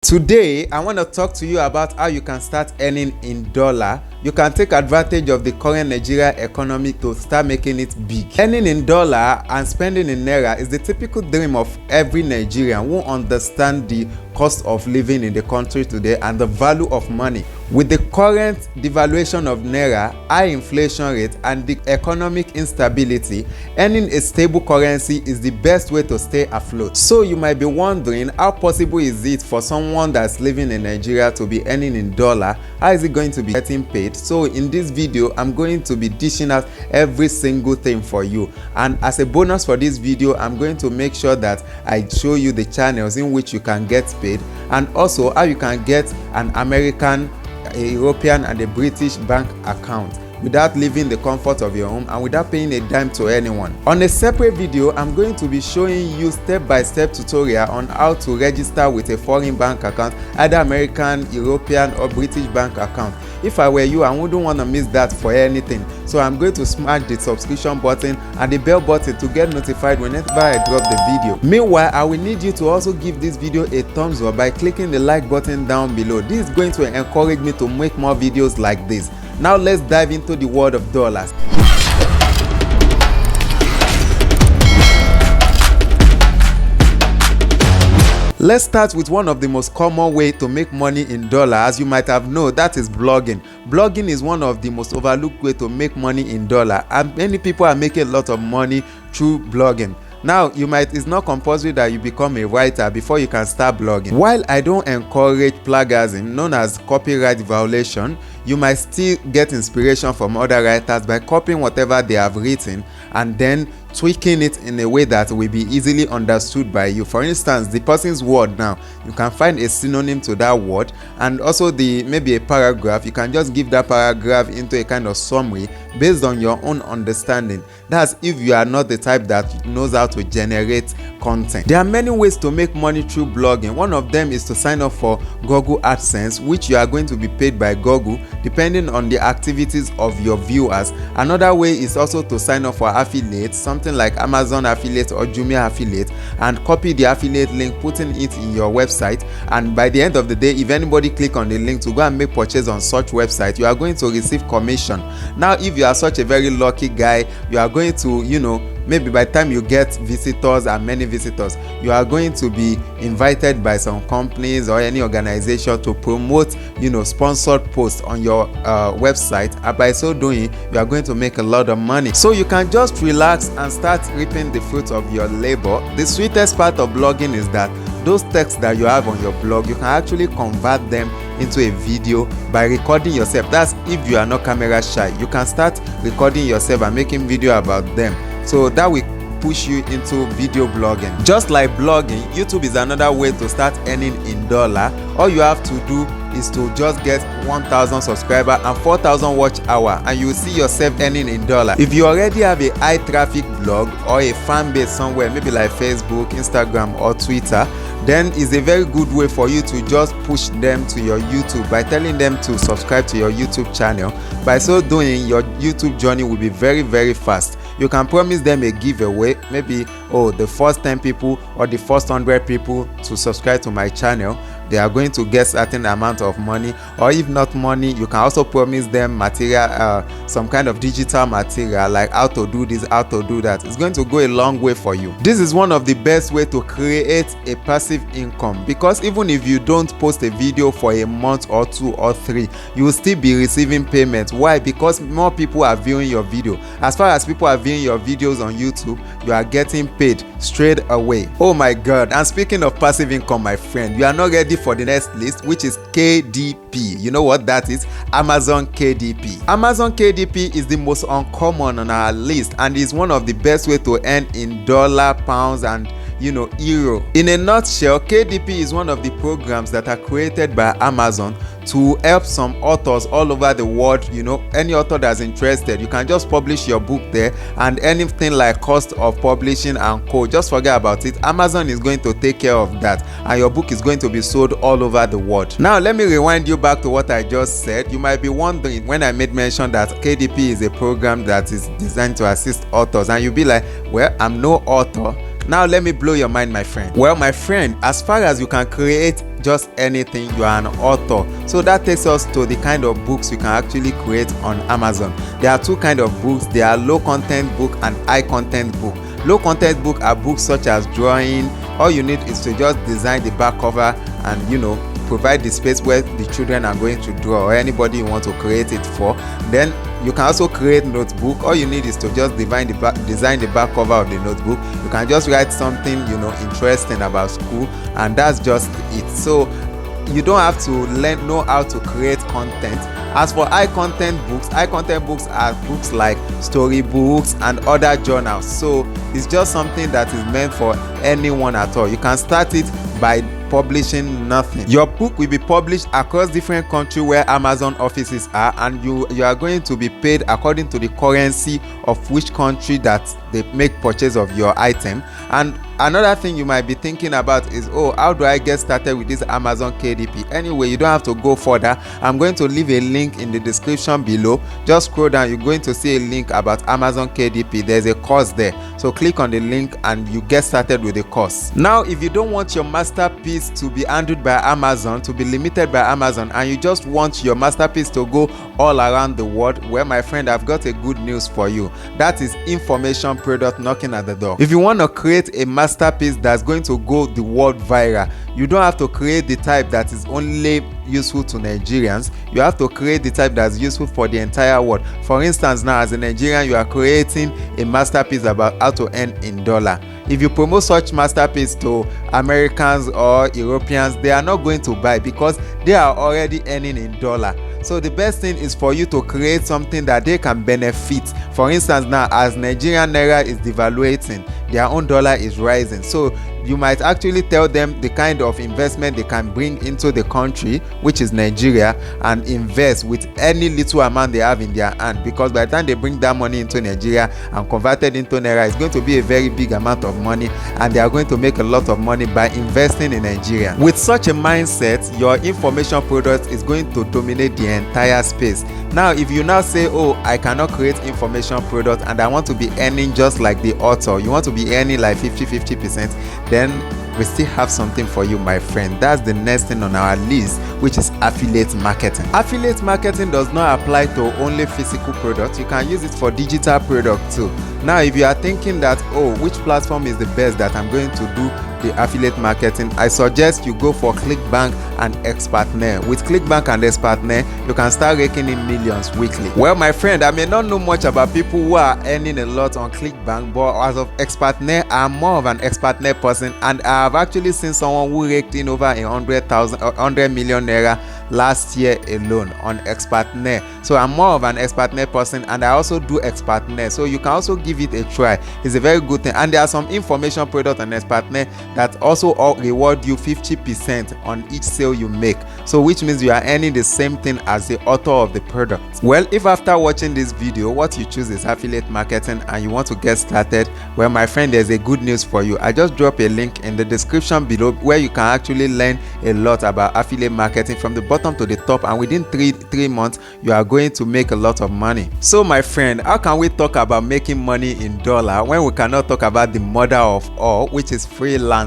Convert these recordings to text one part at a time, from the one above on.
Today, I want to talk to you about how you can start earning in dollar. You can take advantage of the current Nigeria economy to start making it big. Earning in dollar and spending in naira is the typical dream of every Nigerian who understands the cost of living in the country today and the value of money. With the current devaluation of naira, high inflation rate and the economic instability, earning a stable currency is the best way to stay afloat. So you might be wondering, how possible is it for someone that's living in Nigeria to be earning in dollar? How is it going to be getting paid? So in this video, I'm going to be dishing out every single thing for you, and as a bonus for this video, I'm going to make sure that I show you the channels in which you can get paid, and also how you can get an American, a European and a British bank account without leaving the comfort of your home and without paying a dime to anyone. On a separate video, I'm going to be showing you step-by-step tutorial on how to register with a foreign bank account, either American, European or British bank account. If I were you, I wouldn't want to miss that for anything. So I'm going to smash the subscription button and the bell button to get notified whenever I drop the video. Meanwhile, I will need you to also give this video a thumbs up by clicking the like button down below. This is going to encourage me to make more videos like this. Now let's dive into the world of dollars. Let's start with one of the most common ways to make money in dollar. As you might have known, that is blogging. Blogging is one of the most overlooked ways to make money in dollar, and many people are making a lot of money through blogging. Now, it's not compulsory that you become a writer before you can start blogging. While I don't encourage plagiarism, known as copyright violation, you might still get inspiration from other writers by copying whatever they have written and then tweaking it in a way that will be easily understood by you. For instance, the person's word now, you can find a synonym to that word, and also maybe a paragraph, you can just give that paragraph into a kind of summary based on your own understanding. That's if you are not the type that knows how to generate content. There are many ways to make money through blogging. One of them is to sign up for Google AdSense, which you are going to be paid by Google depending on the activities of your viewers. Another way is also to sign up for affiliates, something like Amazon affiliate or Jumia affiliate, and copy the affiliate link, putting it in your website, and by the end of the day, if anybody click on the link to go and make purchase on such website, you are going to receive commission. Now, if you are such a very lucky guy, you are going to, maybe by the time you get visitors and many visitors, you are going to be invited by some companies or any organization to promote, sponsored posts on your website, and by so doing, you are going to make a lot of money. So you can just relax and start reaping the fruits of your labor. The sweetest part of blogging is that those texts that you have on your blog, you can actually convert them into a video by recording yourself. That's if you are not camera shy. You can start recording yourself and making video about them. So that will push you into video blogging. Just like blogging, YouTube is another way to start earning in dollar. All you have to do is to just get 1,000 subscribers and 4,000 watch hour, and you will see yourself earning in dollar. If you already have a high traffic blog or a fan base somewhere, maybe like Facebook, Instagram or Twitter, then it's a very good way for you to just push them to your YouTube by telling them to subscribe to your YouTube channel. By so doing, your YouTube journey will be very, very fast. You can promise them a giveaway, maybe the first 10 people or the first 100 people to subscribe to my channel, they are going to get certain amount of money. Or if not money, you can also promise them material, some kind of digital material, like how to do this, how to do that. It's going to go a long way for you. This is one of the best way to create a passive income, because even if you don't post a video for a month or 2 or 3, you will still be receiving payment. Why? Because more people are viewing your video. As far as people are viewing your videos on YouTube, you are getting paid straight away. Oh my god. And speaking of passive income, my friend, you are not ready for the next list, which is KDP. You know what that is? Amazon KDP. Amazon KDP is the most uncommon on our list and is one of the best way to earn in dollar, pounds and euro. In a nutshell, KDP is one of the programs that are created by Amazon to help some authors all over the world. Any author that's interested, you can just publish your book there, and anything like cost of publishing and co, just forget about it. Amazon is going to take care of that, and your book is going to be sold all over the world. Now let me rewind you back to what I just said. You might be wondering, when I made mention that KDP is a program that is designed to assist authors, and you'll be like, well, I'm no author. Now let me blow your mind, my friend. Well, my friend, as far as you can create just anything, you are an author. So that takes us to the kind of books you can actually create on Amazon. There are two kinds of books. There are low content book and high content book. Low content book are books such as drawing. All you need is to just design the back cover and provide the space where the children are going to draw, or anybody you want to create it for. Then you can also create notebook. All you need is to just design the back cover of the notebook. You can just write something interesting about school, and that's just it. So you don't have to know how to create content. As for high content books are books like storybooks and other journals. So it's just something that is meant for anyone at all. You can start it by publishing nothing. Your book will be published across different countries where Amazon offices are, and you are going to be paid according to the currency of which country that they make purchase of your item. And another thing you might be thinking about is, how do I get started with this Amazon KDP? Anyway, you don't have to go further. I'm going to leave a link in the description below. Just scroll down, you're going to see a link about Amazon KDP. There's a course there, so click on the link and you get started with the course. Now, if you don't want your masterpiece to be handled by Amazon, to be limited by Amazon, and you just want your masterpiece to go all around the world, well, my friend, I've got a good news for you. That is information product knocking at the door. If you want to create a masterpiece that's going to go the world viral, you don't have to create the type that is only useful to Nigerians. You have to create the type that's useful for the entire world. For instance, now as a Nigerian, you are creating a masterpiece about how to earn in dollar. If you promote such masterpiece to Americans or Europeans, they are not going to buy because they are already earning in dollar. So the best thing is for you to create something that they can benefit. For instance, now as Nigerian naira is devaluating, their own dollar is rising. So you might actually tell them the kind of investment they can bring into the country, which is Nigeria, and invest with any little amount they have in their hand, because by the time they bring that money into Nigeria and convert it into naira, it's going to be a very big amount of money, and they are going to make a lot of money by investing in Nigeria. With such a mindset, your information product is going to dominate the entire space. Now, if you now say, I cannot create information product and I want to be earning just like the author, you want to be earning like 50%, then we still have something for you, my friend. That's the next thing on our list, which is affiliate marketing. Affiliate marketing does not apply to only physical products. You can use it for digital product too. Now, if you are thinking that, which platform is the best that I'm going to do the affiliate marketing, I suggest you go for ClickBank and Xpartner. With ClickBank and Xpartner, you can start raking in millions weekly. Well, my friend, I may not know much about people who are earning a lot on ClickBank, but as of Xpartner, I'm more of an Xpartner person, and I have actually seen someone who raked in over 100 million naira last year alone on Xpartner. So I'm more of an Xpartner person, and I also do Xpartner, so you can also give it a try. It's a very good thing, and there are some information products on Xpartner that also reward you 50% on each sale you make, so which means you are earning the same thing as the author of the product. Well, if after watching this video what you choose is affiliate marketing and you want to get started, well, my friend, there's a good news for you. I just dropped a link in the description below where you can actually learn a lot about affiliate marketing from the bottom to the top, and within three months you are going to make a lot of money. So my friend, how can we talk about making money in dollar when we cannot talk about the mother of all, which is freelancing?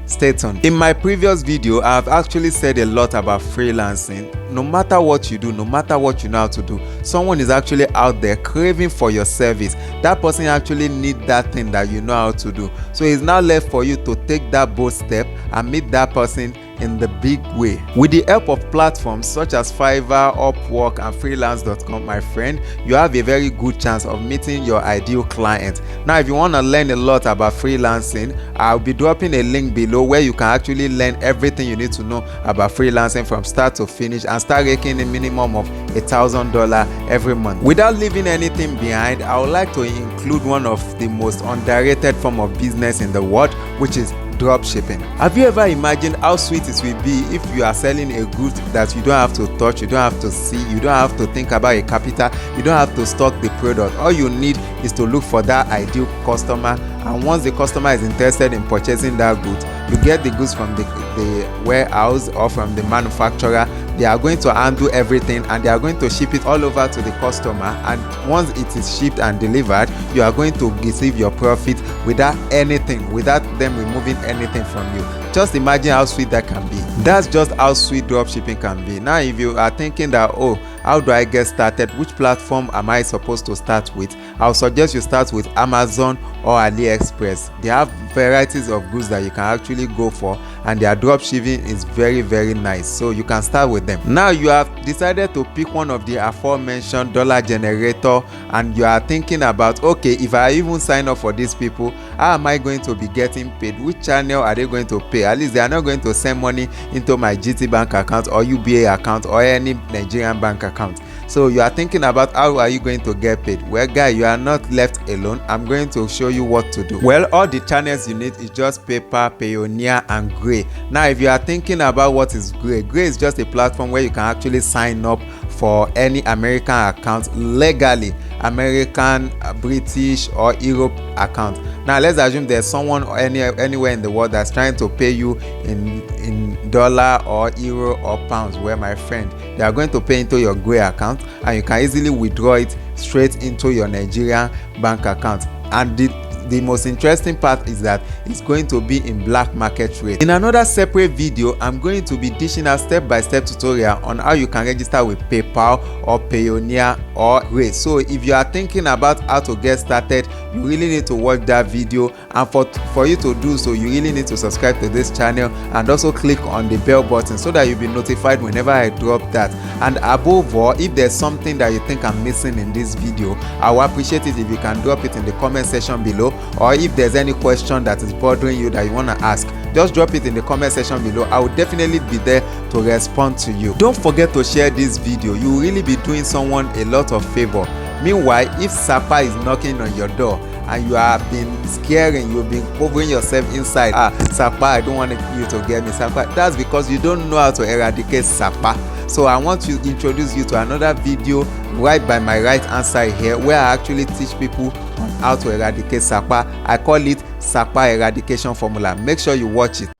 Stay tuned. In my previous video, I have actually said a lot about freelancing. No matter what you do, no matter what you know how to do, someone is actually out there craving for your service. That person actually needs that thing that you know how to do. So it's now left for you to take that bold step and meet that person in the big way. With the help of platforms such as Fiverr, Upwork, and freelance.com, my friend, you have a very good chance of meeting your ideal client. Now, if you want to learn a lot about freelancing, I'll be dropping a link below where you can actually learn everything you need to know about freelancing from start to finish and start making a minimum of $1,000 every month. Without leaving anything behind, I would like to include one of the most underrated form of business in the world, which is drop shipping. Have you ever imagined how sweet it will be if you are selling a good that you don't have to touch, you don't have to see, you don't have to think about a capital, you don't have to stock the product. All you need is to look for that ideal customer, and once the customer is interested in purchasing that good, you get the goods from the warehouse or from the manufacturer, they are going to handle everything and they are going to ship it all over to the customer, and once it is shipped and delivered, you are going to receive your profit without anything, without them removing anything from you. Just imagine how sweet that can be. That's just how sweet dropshipping can be. Now if you are thinking that, oh, how do I get started, which platform am I supposed to start with, I'll suggest you start with Amazon or AliExpress. They have varieties of goods that you can actually go for, and their dropshipping is very, very nice, so you can start with them. Now you have decided to pick one of the aforementioned dollar generator, and you are thinking about, okay, if I even sign up for these people, how am I going to be getting paid? Which channel are they going to pay? At least they are not going to send money into my GT bank account or UBA account or any Nigerian bank account. So you are thinking about how are you going to get paid? Well, guy, you are not left alone. I'm going to show you what to do. Well, all the channels you need is just PayPal, Payoneer, and Gray. Now if you are thinking about what is Gray is just a platform where you can actually sign up for any American account legally, American, British, or Europe account. Now let's assume there's someone anywhere in the world that's trying to pay you in dollar or euro or pounds. Well, my friend, they are going to pay into your Gray account, and you can easily withdraw it straight into your Nigerian bank account. And the most interesting part is that it's going to be in black market rate. In another separate video, I'm going to be dishing out step-by-step tutorial on how you can register with PayPal or Payoneer or Gray. So if you are thinking about how to get started, you really need to watch that video, and for you to do so, you really need to subscribe to this channel and also click on the bell button so that you'll be notified whenever I drop that. And above all, if there's something that you think I'm missing in this video, I will appreciate it if you can drop it in the comment section below, or if there's any question that is bothering you that you want to ask, just drop it in the comment section below. I will definitely be there to respond to you. Don't forget to share this video. You will really be doing someone a lot of favor. Meanwhile, if Sapa is knocking on your door and you have been scaring, you've been covering yourself inside, Sapa, I don't want you to get me, Sapa, that's because you don't know how to eradicate Sapa. So I want to introduce you to another video right by my right hand side here, where I actually teach people on how to eradicate Sapa. I call it Sapa eradication formula. Make sure you watch it.